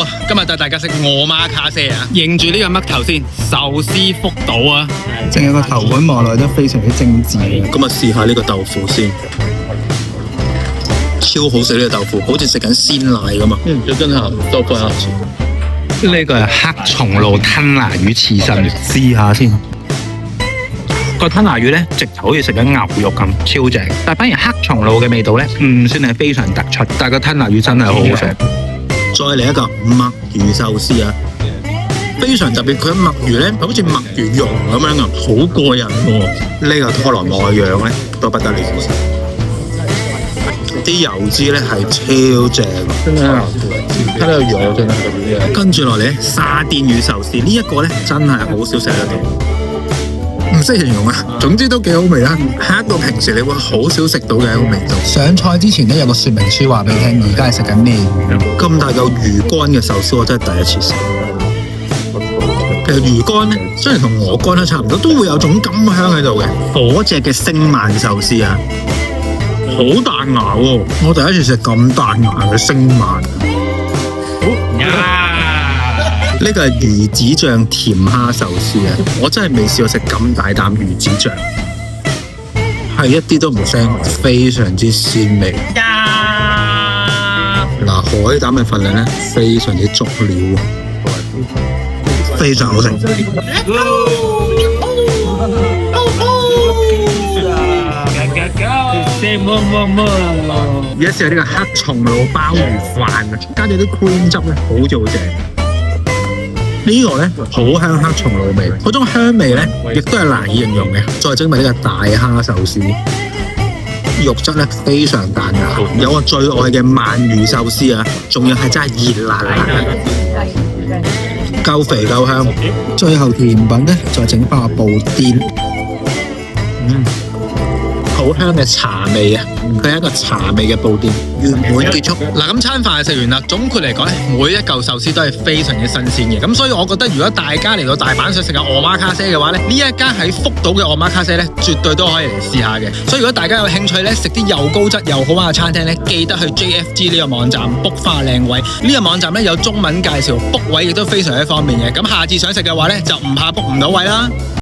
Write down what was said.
啊！今日帶大家食鵝媽卡西啊！認住呢個嘜頭先，壽司福島啊！淨係個頭盤望落都非常之精緻嘅。咁啊，試下呢個豆腐先，超好食呢個豆腐，好似食緊鮮奶咁啊！就真係多過一次。呢個係黑松露吞拿魚刺身，試下先。個吞拿魚咧，直頭好似食緊牛肉咁，超正。但反而黑松露嘅味道咧，唔算係非常突出，但係個吞拿魚真係好好食。再嚟一個墨魚壽司啊，非常特別。佢嘅墨魚咧，好似墨魚蓉咁樣啊，好過癮喎！呢個拖羅內樣咧，都不得了，啲油脂咧係超正，真係啊！睇到油真係特別。跟住落嚟沙甸魚壽司，呢一個咧真係好少食得到。唔識形容啊，總之都幾好味啦，係一個平時你會好少食到嘅一個味道。上菜之前咧有個說明書話俾你聽，而家係食緊咩魚？咁大嚿魚乾嘅壽司我真係第一次食。其實魚乾咧，雖然同鵝肝都差唔多，都會有種甘香喺度嘅。嗰隻嘅星鰻壽司啊，好彈牙喎！我第一次食咁彈牙嘅星鰻。呢個係魚子醬甜蝦壽司啊！我真係未試過食咁大啖魚子醬，係一啲都唔腥，非常之鮮味。嗱，海膽嘅份量咧非常之足料，非常好食。而家試下呢個黑松露鮑魚飯啊，加咗啲 cream 汁咧，好似好正。呢個咧好香黑松露味，嗰種香味咧亦都係難以形容嘅。再整埋呢個大蝦壽司，肉質咧非常彈牙，有我最愛嘅鰻魚壽司啊，仲要係真係熱辣辣，夠肥夠香。最後甜品咧，再整翻個布甸。好香嘅茶味啊！佢係一個茶味嘅布甸，圓滿結束。嗱，咁餐飯就食完啦。總括嚟講咧，每一嚿壽司都係非常之新鮮嘅。咁所以我覺得，如果大家嚟到大阪想食下鵝媽卡西嘅話咧，呢一間喺福島嘅鵝媽卡西咧，絕對都可以嚟試下嘅。所以如果大家有興趣咧，食啲又高質又好玩嘅餐廳咧，記得去 JFG 呢個網站 book 翻靚位。呢個網站咧有中文介紹，book 位亦都非常之方便嘅。咁下次想食嘅話咧，就唔怕 book 唔到位啦。